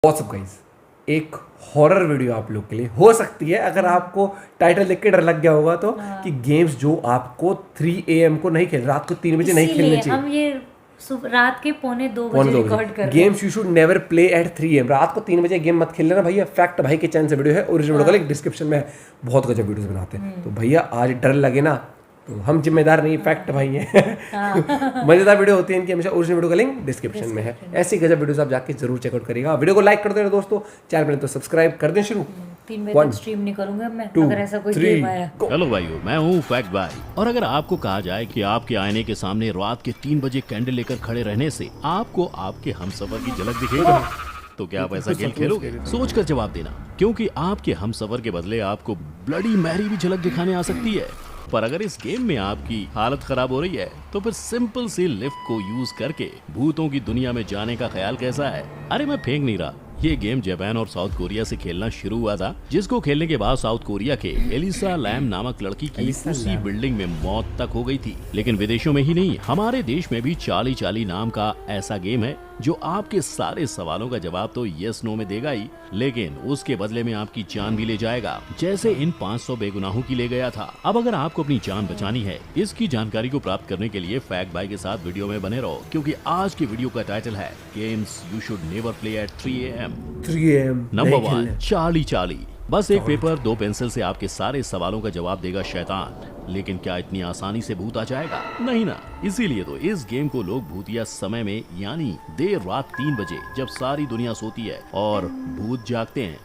WhatsApp guys, एक horror video आप लोग के लिए हो सकती है। अगर आपको टाइटल देख के डर लग गया होगा तो कि गेम्स जो आपको 3 AM को नहीं खेल, रात को 3 बजे नहीं खेलने इसीलिए चाहिए। हम ये रात के 2:45 पौने बजे 2 रिकॉर्ड बजे कर रहे हैं। Games you should never play at 3 AM। रात को 3 बजे गेम मत खेल लेना भैया। फैक्ट भाई के चैनल से वीडियो है, ओरिजिनल वीडियो का लिंक डिस्क्रिप्शन में है। बहुत गजब वीडियोस बनाते हैं। तो भैया आज डर लगे ना तो हम जिम्मेदार नहीं, फैक्ट भाई है। मजेदार वीडियो होती है इनकी हमेशा। ओरिजिनल वीडियो का लिंक डिस्क्रिप्शन में है। ऐसी गजब वीडियोस आप जाके जरूर चेकआउट करिएगा। वीडियो को लाइक कर देना दोस्तों, चैनल पर तो सब्सक्राइब कर दें। शुरू 3 बजे तक स्ट्रीम नहीं करूंगा मैं, अगर ऐसा कोई 3 गेम आया। हेलो भाइयों, मैं हूँ फैक्ट भाई। और अगर आपको कहा जाए कि आपके आईने के सामने रात के 3 बजे कैंडल लेकर खड़े रहने से आपको आपके हमसफर की झलक दिखेगी, तो क्या आप ऐसा खेल खेलोगे? सोच कर जवाब देना, क्योंकि आपके हमसफर के बदले आपको ब्लडी मैरी भी झलक दिखाने आ सकती है। पर अगर इस गेम में आपकी हालत खराब हो रही है तो फिर सिंपल सी लिफ्ट को यूज करके भूतों की दुनिया में जाने का ख्याल कैसा है? अरे मैं फेंक नहीं रहा, ये गेम जापान और साउथ कोरिया से खेलना शुरू हुआ था, जिसको खेलने के बाद साउथ कोरिया के एलिसा लैम नामक लड़की की उसी बिल्डिंग में मौत तक हो गई थी। लेकिन विदेशों में ही नहीं, हमारे देश में भी चाली चाली नाम का ऐसा गेम है जो आपके सारे सवालों का जवाब तो यस नो में देगा ही, लेकिन उसके बदले में आपकी जान भी ले जाएगा, जैसे इन 500 बेगुनाहों की ले गया था। अब अगर आपको अपनी जान बचानी है, इसकी जानकारी को प्राप्त करने के लिए फैक्ट भाई के साथ वीडियो में बने रहो, क्योंकि आज की वीडियो का टाइटल है games you should never play at 3 AM। 3 AM number 1, चाली चाली। बस एक पेपर 2 पेंसिल से आपके सारे सवालों का जवाब देगा शैतान। लेकिन क्या इतनी आसानी से भूत आ जाएगा? नहीं ना। इसीलिए तो इस गेम को लोग भूतिया समय में, यानी देर रात 3 बजे जब सारी दुनिया सोती है और भूत जागते हैं,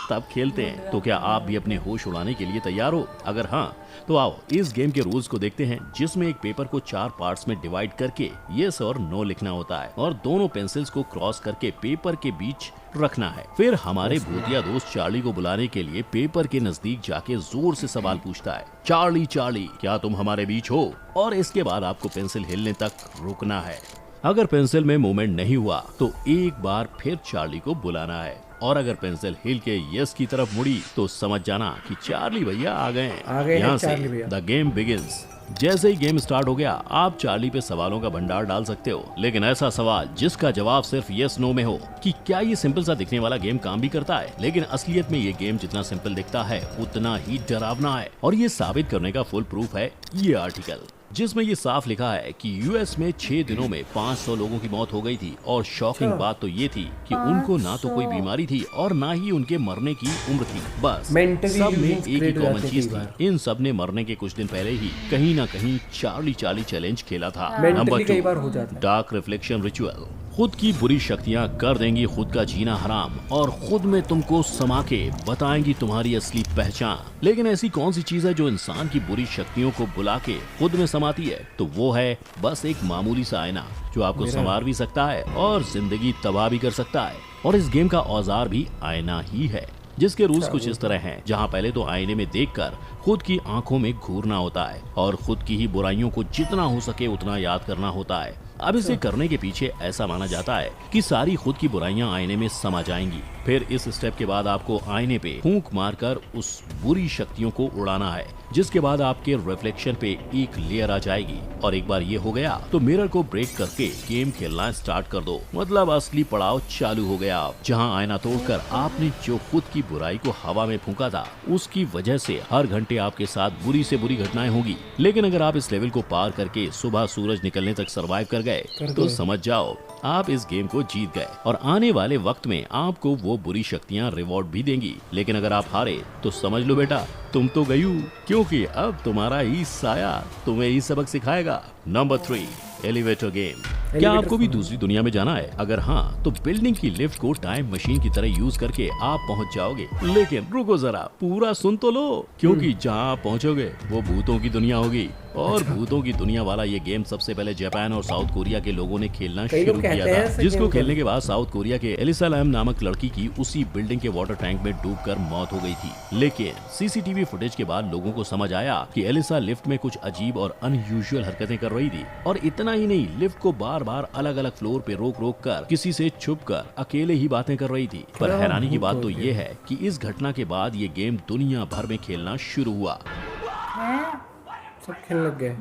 तब खेलते हैं। तो क्या आप भी अपने होश उड़ाने के लिए तैयार हो? अगर हाँ तो आओ इस गेम के रूल्स को देखते हैं, जिसमें एक पेपर को 4 पार्ट्स में डिवाइड करके यस और नो लिखना होता है और दोनों पेंसिल्स को क्रॉस करके पेपर के बीच रखना है। फिर हमारे भूतिया दोस्त चार्ली को बुलाने के लिए पेपर के नजदीक जाके जोर से सवाल पूछता है, चार्ली चार्ली क्या तुम हमारे बीच हो? और इसके बाद आपको पेंसिल हिलने तक रुकना है। अगर पेंसिल में मूवमेंट नहीं हुआ तो एक बार फिर चार्ली को बुलाना है, और अगर पेंसिल हिल के यस की तरफ मुड़ी तो समझ जाना कि चार्ली भैया आ गए हैं। यहाँ से द गेम बिगिंस। जैसे ही गेम स्टार्ट हो गया, आप चार्ली पे सवालों का भंडार डाल सकते हो, लेकिन ऐसा सवाल जिसका जवाब सिर्फ यस नो में हो कि क्या ये सिंपल सा दिखने वाला गेम काम भी करता है। लेकिन असलियत में ये गेम जितना सिंपल दिखता है उतना ही डरावना है, और ये साबित करने का फुल प्रूफ है ये आर्टिकल, जिसमें ये साफ लिखा है कि यूएस में 6 दिनों में 500 लोगों की मौत हो गई थी। और शॉकिंग बात तो ये थी कि उनको ना तो कोई बीमारी थी और ना ही उनके मरने की उम्र थी, बस सब में एक ही कॉमन चीज थी, इन सब ने मरने के कुछ दिन पहले ही कहीं ना कहीं चार्ली चार्ली चैलेंज खेला था। Number 2, dark reflection ritual. खुद की बुरी शक्तियां कर देंगी खुद का जीना हराम और खुद में तुमको समा के बताएंगी तुम्हारी असली पहचान। लेकिन ऐसी कौन सी चीज है जो इंसान की बुरी शक्तियों को बुला के खुद में समाती है? तो वो है बस एक मामूली सा आईना, जो आपको संवार भी सकता है और जिंदगी तबाह भी कर सकता है। और इस गेम का औजार भी आईना ही है, जिसके रूल्स कुछ इस तरह हैं, जहां पहले तो आईने में देखकर खुद की आंखों में घूरना होता है और खुद की ही बुराइयों को जितना हो सके उतना याद करना होता है। अब इसे करने के पीछे ऐसा माना जाता है कि सारी खुद की बुराइयां आईने में समा जाएंगी। फिर इस स्टेप के बाद आपको आईने पे फूंक मारकर उस बुरी शक्तियों को उड़ाना है, जिसके बाद आपके रिफ्लेक्शन पे एक लेयर आ जाएगी। और एक बार ये हो गया तो मिरर को ब्रेक करके गेम खेलना स्टार्ट कर दो। मतलब असली पड़ाव चालू हो गया, जहां आईना तोड़कर आपने जो खुद की बुराई को हवा में फूंका था, उसकी वजह से हर घंटे आपके साथ बुरी से बुरी घटनाएं होगी। लेकिन अगर आप इस लेवल को पार करके सुबह सूरज निकलने तक सरवाइव कर गए तो समझ जाओ आप इस गेम को जीत गए, और आने वाले वक्त में आपको वो बुरी शक्तियां रिवॉर्ड भी देंगी। लेकिन अगर आप हारे तो समझ लो बेटा तुम तो गयू, क्योंकि अब तुम्हारा ही साया तुम्हें ही सबक सिखाएगा। Number 3, elevator game. क्या आपको भी दूसरी दुनिया में जाना है? अगर हाँ तो बिल्डिंग की लिफ्ट को टाइम मशीन की तरह यूज करके आप पहुंच जाओगे। लेकिन रुको जरा, पूरा सुन तो लो, क्योंकि जहां आप पहुंचोगे वो भूतों की दुनिया होगी। और भूतों की दुनिया वाला ये गेम सबसे पहले जापान और साउथ कोरिया के लोगों ने खेलना शुरू किया था, जिसको खेलने के बाद साउथ कोरिया के एलिसा लैम नामक लड़की की उसी बिल्डिंग के वाटर टैंक में डूबकर मौत हो गई थी। लेकिन सीसीटीवी फुटेज के बाद लोगों को समझ आया कि एलिसा लिफ्ट में कुछ अजीब और अनयूजुअल हरकतें कर रही थी। और इतना ही नहीं, लिफ्ट को बार बार अलग अलग फ्लोर पे रोक रोक कर किसी से छुप कर अकेले ही बातें कर रही थी। पर हैरानी की बात तो ये है कि इस घटना के बाद ये गेम दुनिया भर में खेलना शुरू हुआ। सब खेलने लग गए।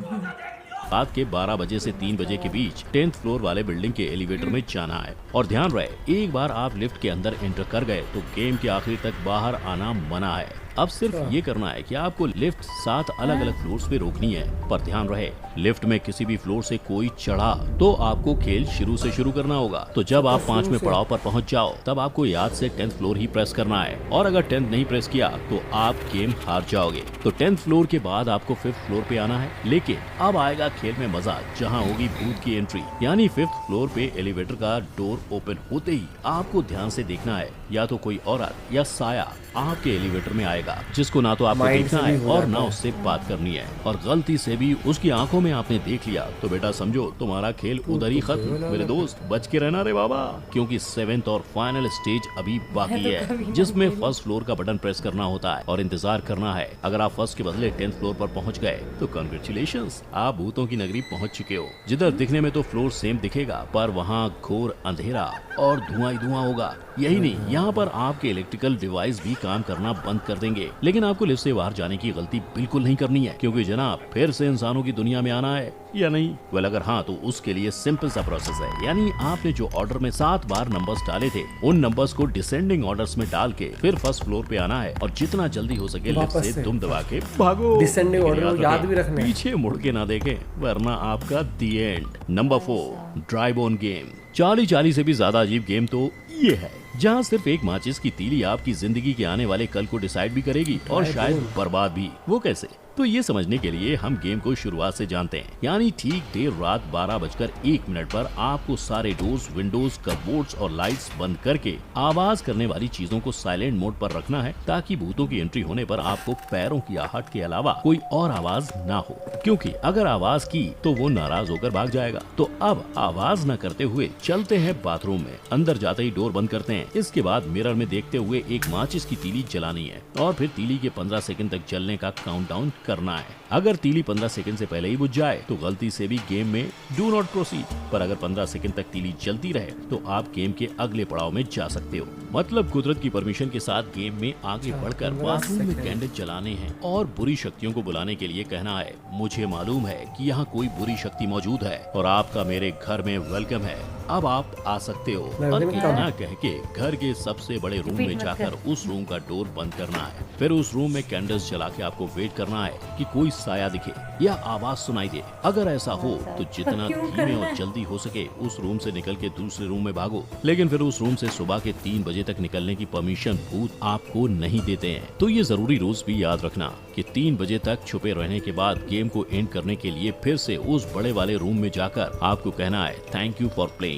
रात के 12 बजे से 3 बजे के बीच 10th फ्लोर वाले बिल्डिंग के एलिवेटर में जाना है। और ध्यान रहे, एक बार आप लिफ्ट के अंदर एंटर कर गए तो गेम के आखिर तक बाहर आना मना है। अब सिर्फ ये करना है कि आपको लिफ्ट 7 अलग अलग फ्लोर्स पे रोकनी है। पर ध्यान रहे, लिफ्ट में किसी भी फ्लोर से कोई चढ़ा तो आपको खेल शुरू से शुरू करना होगा। तो जब आप 5वें पड़ाव पर पहुंच जाओ तब आपको याद से 10th फ्लोर ही प्रेस करना है, और अगर 10th नहीं प्रेस किया तो आप गेम हार जाओगे। तो 10th फ्लोर के बाद आपको 5th फ्लोर पे आना है। लेकिन अब आएगा खेल में मजा, जहाँ होगी भूत की एंट्री। यानी 5th फ्लोर पे एलिवेटर का डोर ओपन होते ही आपको ध्यान से देखना है, या तो कोई औरत या साया आपके एलिवेटर में आएगा, जिसको ना तो आपको देखना है और ना उससे बात करनी है। और गलती से भी उसकी आंखों में आपने देख लिया तो बेटा समझो तुम्हारा खेल उधर ही खत्म। मेरे दोस्त बच के रहना रे बाबा, क्योंकि 7th और फाइनल स्टेज अभी बाकी है, जिसमें 1st फ्लोर का बटन प्रेस करना होता है और इंतजार करना है। अगर आप 1st के बदले 10th फ्लोर पर पहुंच गए तो कांग्रेचुलेशंस, आप भूतों की नगरी पहुंच चुके हो। जिधर दिखने में तो फ्लोर सेम दिखेगा, पर वहाँ घोर अंधेरा और धुआं ही धुआं होगा। यही नहीं, यहाँ पर आपके इलेक्ट्रिकल डिवाइस भी काम करना बंद कर देंगे। लेकिन आपको लिफ्ट से बाहर जाने की गलती बिल्कुल नहीं करनी है, क्योंकि जनाब फिर से इंसानों की दुनिया में आना है या नहीं। वेल अगर हाँ तो उसके लिए सिंपल सा प्रोसेस है। यानी आपने जो ऑर्डर में 7 बार नंबर्स डाले थे, उन नंबर्स को डिसेंडिंग ऑर्डर्स में डाल के फिर 1st फ्लोर पे आना है और जितना जल्दी हो सके लिफ्ट से दुम दबा के भागो। डिसेंडिंग ऑर्डर याद भी रखना है, पीछे मुड़ के ना देखें वरना आपका the end. Number 4, drive on game. चाली से भी ज्यादा अजीब गेम तो ये है, जहाँ सिर्फ एक माचिस की तीली आपकी जिंदगी के आने वाले कल को डिसाइड भी करेगी और शायद बर्बाद भी। वो कैसे? तो ये समझने के लिए हम गेम को शुरुआत से जानते हैं। यानी ठीक देर रात 12:01 पर आपको सारे डोर्स, विंडोज, कपबोर्ड्स और लाइट्स बंद करके आवाज करने वाली चीजों को साइलेंट मोड पर रखना है, ताकि भूतों की एंट्री होने पर आपको पैरों की आहट के अलावा कोई और आवाज ना हो, क्योंकि अगर आवाज की तो वो नाराज होकर भाग जाएगा। तो अब आवाज न करते हुए चलते हैं बाथरूम में। अंदर जाते ही डोर बंद करते हैं। इसके बाद मिरर में देखते हुए एक माचिस की तीली जलानी है और फिर तीली के 15 सेकंड तक जलने का काउंटडाउन करना है। अगर तीली 15 सेकंड से पहले ही बुझ जाए तो गलती से भी गेम में डू नॉट प्रोसीड, पर अगर 15 सेकंड तक तीली जलती रहे तो आप गेम के अगले पड़ाव में जा सकते हो। मतलब कुदरत की परमिशन के साथ गेम में आगे बढ़कर बाथरूम में कैंडल जलाने हैं और बुरी शक्तियों को बुलाने के लिए कहना है, मुझे मालूम है कि यहाँ कोई बुरी शक्ति मौजूद है और आपका मेरे घर में वेलकम है, अब आप आ सकते हो। और इतना कह के घर के सबसे बड़े रूम में जाकर उस रूम का डोर बंद करना है। फिर उस रूम में कैंडल्स जला के आपको वेट करना है कि कोई साया दिखे या आवाज सुनाई दे। अगर ऐसा हो तो जितना धीमे और जल्दी हो सके उस रूम से निकल के दूसरे रूम में भागो। लेकिन फिर उस रूम से सुबह के 3 बजे तक निकलने की परमिशन भूत आपको नहीं देते हैं। तो ये जरूरी रूल्स भी याद रखना कि 3 बजे तक छुपे रहने के बाद गेम को एंड करने के लिए फिर से उस बड़े वाले रूम में जाकर आपको कहना है थैंक यू फॉर प्लेइंग।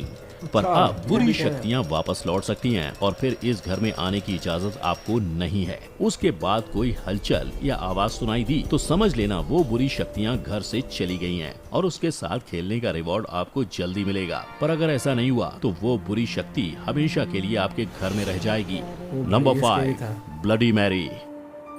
पर अब बुरी शक्तियाँ वापस लौट सकती हैं और फिर इस घर में आने की इजाजत आपको नहीं है। उसके बाद कोई हलचल या आवाज सुनाई दी तो समझ लेना वो बुरी शक्तियाँ घर से चली गई हैं और उसके साथ खेलने का रिवॉर्ड आपको जल्दी मिलेगा। पर अगर ऐसा नहीं हुआ तो वो बुरी शक्ति हमेशा के लिए आपके घर में रह जाएगी। Number 5, bloody Mary.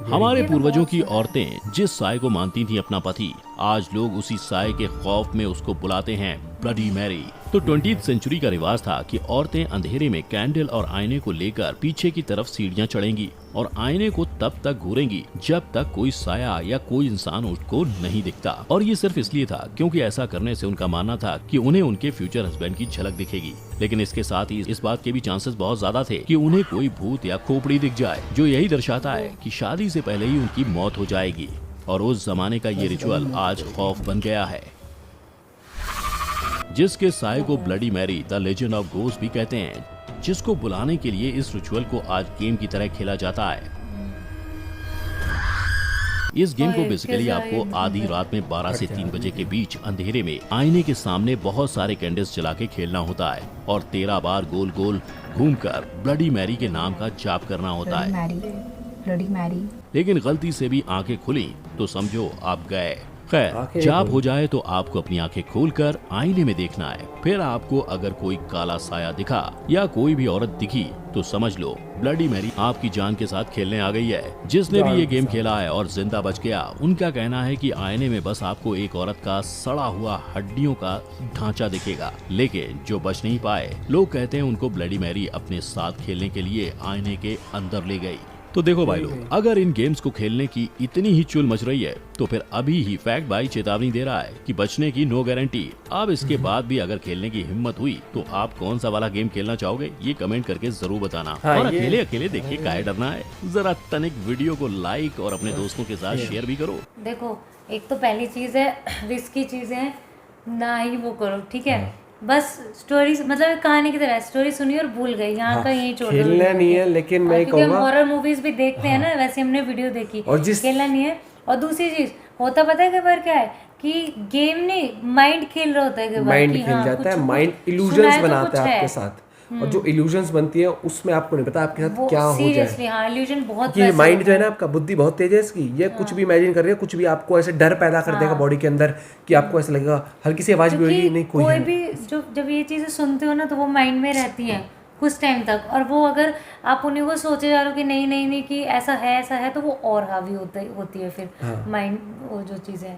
हमारे पूर्वजों की औरतें जिस साय को मानती थी अपना पति, आज लोग उसी साय के खौफ में उसको बुलाते हैं ब्लडी मैरी। तो 20th सेंचुरी का रिवाज था कि औरतें अंधेरे में कैंडल और आईने को लेकर पीछे की तरफ सीढ़ियां चढ़ेंगी और आईने को तब तक घूरेंगी जब तक कोई साया या कोई इंसान उसको नहीं दिखता। और ये सिर्फ इसलिए था क्योंकि ऐसा करने से उनका मानना था कि उन्हें उनके फ्यूचर हस्बैंड की झलक दिखेगी। लेकिन इसके साथ ही इस बात के भी चांसेस बहुत ज्यादा थे कि उन्हें कोई भूत या खोपड़ी दिख जाए, जो यही दर्शाता है कि शादी से पहले ही उनकी मौत हो जाएगी। और उस जमाने का ये रिचुअल आज खौफ बन गया है, जिसके साय को bloody Mary the legend of ghost भी कहते हैं, जिसको बुलाने के लिए इस रिचुअल को आज गेम की तरह खेला जाता है। इस गेम को बेसिकली आपको आधी रात में 12 से 3 बजे के बीच अंधेरे में आईने के सामने बहुत सारे कैंडल्स जला के खेलना होता है और 13 बार गोल गोल घूमकर ब्लडी मैरी के नाम का जाप करना होता है। Bloody Mary. लेकिन गलती से भी आंखें खुली तो समझो आप गए। खैर, जाप हो जाए तो आपको अपनी आंखें खोलकर आईने में देखना है। फिर आपको अगर कोई काला साया दिखा या कोई भी औरत दिखी तो समझ लो ब्लडी मैरी आपकी जान के साथ खेलने आ गई है। जिसने भी ये गेम खेला है और जिंदा बच गया, उनका कहना है कि आईने में बस आपको एक औरत का सड़ा हुआ हड्डियों का ढांचा दिखेगा। लेकिन जो बच नहीं पाए, लोग कहते हैं उनको ब्लडी मैरी अपने साथ खेलने के लिए आईने के अंदर ले गई। तो देखो भाई लोग, अगर इन गेम्स को खेलने की इतनी ही चुल मच रही है तो फिर अभी ही फैक्ट भाई चेतावनी दे रहा है कि बचने की नो गारंटी। अब इसके बाद भी अगर खेलने की हिम्मत हुई तो आप कौन सा वाला गेम खेलना चाहोगे ये कमेंट करके जरूर बताना। हाँ, और ये- अकेले अकेले देखिए काहे डरना है, जरा तनिक वीडियो को लाइक और अपने दोस्तों के साथ शेयर भी करो। देखो, एक तो पहली चीज है रिस्की चीजें ना ही वो करो, ठीक है। बस स्टोरी मतलब एक कहानी की तरह स्टोरी सुनी और भूल गई, यहाँ का यहीं छोड़ दो। खेलना नहीं है, लेकिन मैं क्योंकि हम कहूँगा हॉरर मूवीज भी देखते हैं ना, वैसे हमने वीडियो देखी। और खेलना नहीं है। और दूसरी चीज होता पता है कई बार क्या है कि गेम नहीं, माइंड खेल रहा होता है कई बार माइंड कि खेल हाँ, जाता है, कुछ- माइंड कुछ इल्यूजन्स सुना है तो बनाता कुछ है है। आपके साथ, और जो इल्यूजन्स बनती है उसमें आपको नहीं पता आपके साथ क्या हो जाए। सीरियसली हाँ, इल्यूजन बहुत कि वैसे माइंड होता जो है ना आपका, बुद्धि बहुत तेज है इसकी, ये कुछ भी इमेजिन कर रही है, कुछ भी आपको ऐसे डर पैदा कर देगा बॉडी के अंदर कि आपको ऐसा लगेगा, हल्की सी आवाज भी होगी क्योंकि नहीं कोई कोई है। भी जो जब ये चीजें सुनते हो ना तो वो माइंड में रहती हैं कुछ टाइम तक, और वो अगर आप उन्हीं को सोचे जा रहे हो कि नहीं नहीं नहीं कि ऐसा है तो वो और हावी होती है फिर माइंड, वो जो चीजें।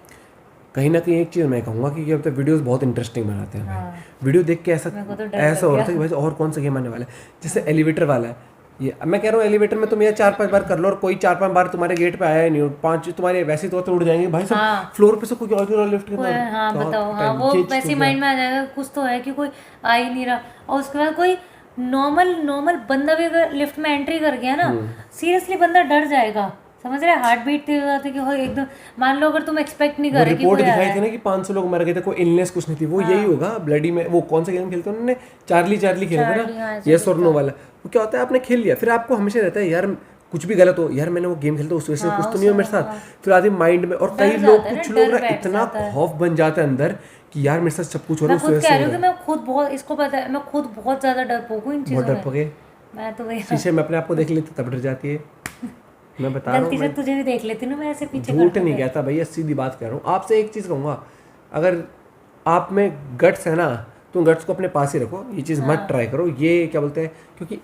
कहीं ना कहीं एक चीज़ मैं कहूँगा कि ये अब तो वीडियोस बहुत इंटरेस्टिंग बनाते हैं भाई। वीडियो देख के ऐसा मेरे को तो डर ऐसा लग हो रहा था कि भाई और कौन सा गेम आने वाला है। जैसे एलिवेटर वाला है, ये मैं कह रहा हूँ एलिवेटर में तुम ये 4-5 बार कर लो और कोई 4-5 बार तुम्हारे गेट पे आया ही नहीं, और 5 तुम्हारे वैसे तो उड़ जाएंगे भाई सब फ्लोर पे से कोई और लिफ्ट कोई हाँ बताओ, हाँ वो वैसे माइंड में आ जाएगा कुछ तो है कि कोई आ ही नहीं रहा। और उसके बाद कोई नॉर्मल बंदा भी अगर लिफ्ट में एंट्री कर गया ना, सीरियसली बंदा डर जाएगा, समझ रहे, हार्ट बीट तेज हो जाती है कि हो एकदम। मान लो अगर तुम एक्सपेक्ट नहीं कर रहे कि रिपोर्ट कोई आ रहा दिखाई थी है। ना कि 500 लोग मर गए थे, कोई इलनेस कुछ नहीं थी, वो यही होगा ब्लडी में। वो कौन सा गेम खेलते हैं उन्होंने, चार्ली खेला था चार्ली, ना, हाँ, यस और नो वाला। वो क्या होता है, आपने खेल लिया, फिर आपको हमेशा रहता है यार कुछ भी गलत हो, यार मैंने वो गेम खेलता उस वजह से कुछ तो नहीं हो मेरे साथ, फिर आदमी माइंड में। और कई लोग, कुछ लोग ना इतना खौफ बन जाता है अंदर कि यार मेरे साथ सब कुछ हो रहा है, मैं खुद कह रही हूँ कि मैं खुद बहुत, इसको पता है, मैं खुद बहुत ज्यादा डरपोक हूँ इन चीजों में। डरपोगे मैं तो वही शीशे में अपने आप को देख लेते तब डर जाती है। मैं बता रहा गलती हूँ, से तुझे भी देख लेती हूँ मैं ऐसे पीछे झूठ नहीं कहता भैया, सीधी बात कह रहा हूँ आपसे। एक चीज़ कहूँगा, अगर आप में गट्स है ना तो गट्स को अपने पास ही रखो, ये चीज़ मत ट्राई करो। ये क्या बोलते हैं, क्योंकि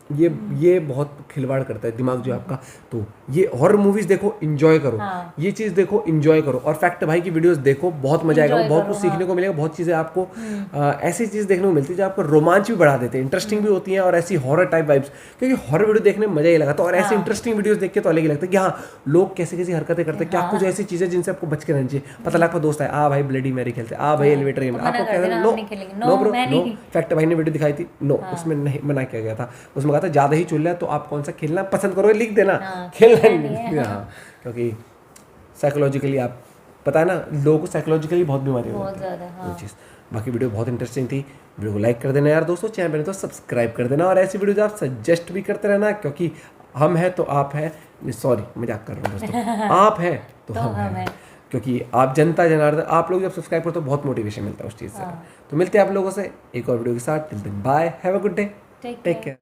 ये बहुत खिलवाड़ करता है दिमाग जो है आपका। तो ये हॉरर मूवीज देखो, एंजॉय करो, ये चीज़ देखो, एंजॉय करो। और फैक्ट भाई की वीडियोस देखो, बहुत मजा आएगा, बहुत कुछ सीखने को मिलेगा, बहुत चीज़ें आपको ऐसी चीज़ देखने को मिलती है जो आपको रोमांच भी बढ़ा देते हैं, इंटरेस्टिंग भी होती हैं, और ऐसी हॉरर टाइप वाइब्स। क्योंकि हॉरर वीडियो देखने में मजा ही लगा था, और ऐसी इंटरेस्टिंग वीडियोस देख के तो अलग ही लगता है कि हाँ लोग कैसे कैसी हरकतें करते हैं, क्या कुछ ऐसी चीज़ें जिनसे आपको बच के रहना चाहिए। पता लगा दोस्त है, आ भाई ब्लडी मैरी खेलते, आ भाई एलिवेटर गेम, आपको क्या नो ब्रो नो। फैक्ट भाई ने वीडियो दिखाई थी, नो उसमें नहीं मना किया गया था, उसमें कहा था ज़्यादा ही चुल रहा है तो आप कौन सा खेलना पसंद करोगे लिख देना, खेलना नहीं। हाँ, क्योंकि साइकोलॉजिकली आप पता है ना, लोगों को साइकोलॉजिकली बहुत बीमारी होती है वो चीज़। बाकी वीडियो बहुत इंटरेस्टिंग थी, वीडियो को लाइक कर देना यार दोस्तों, चैनल पे तो सब्सक्राइब कर देना, और ऐसी वीडियोज आप सजेस्ट भी करते रहना, क्योंकि हम हैं तो आप हैं, सॉरी मजाक कर रहा हूँ दोस्तों, आप हैं तो हम हैं, क्योंकि आप जनता जनार्दन, आप लोग जब सब्सक्राइब करते हो तो बहुत मोटिवेशन मिलता है उस चीज़ से। तो मिलते हैं आप लोगों से एक और वीडियो के साथ, bye, have a good day, take care.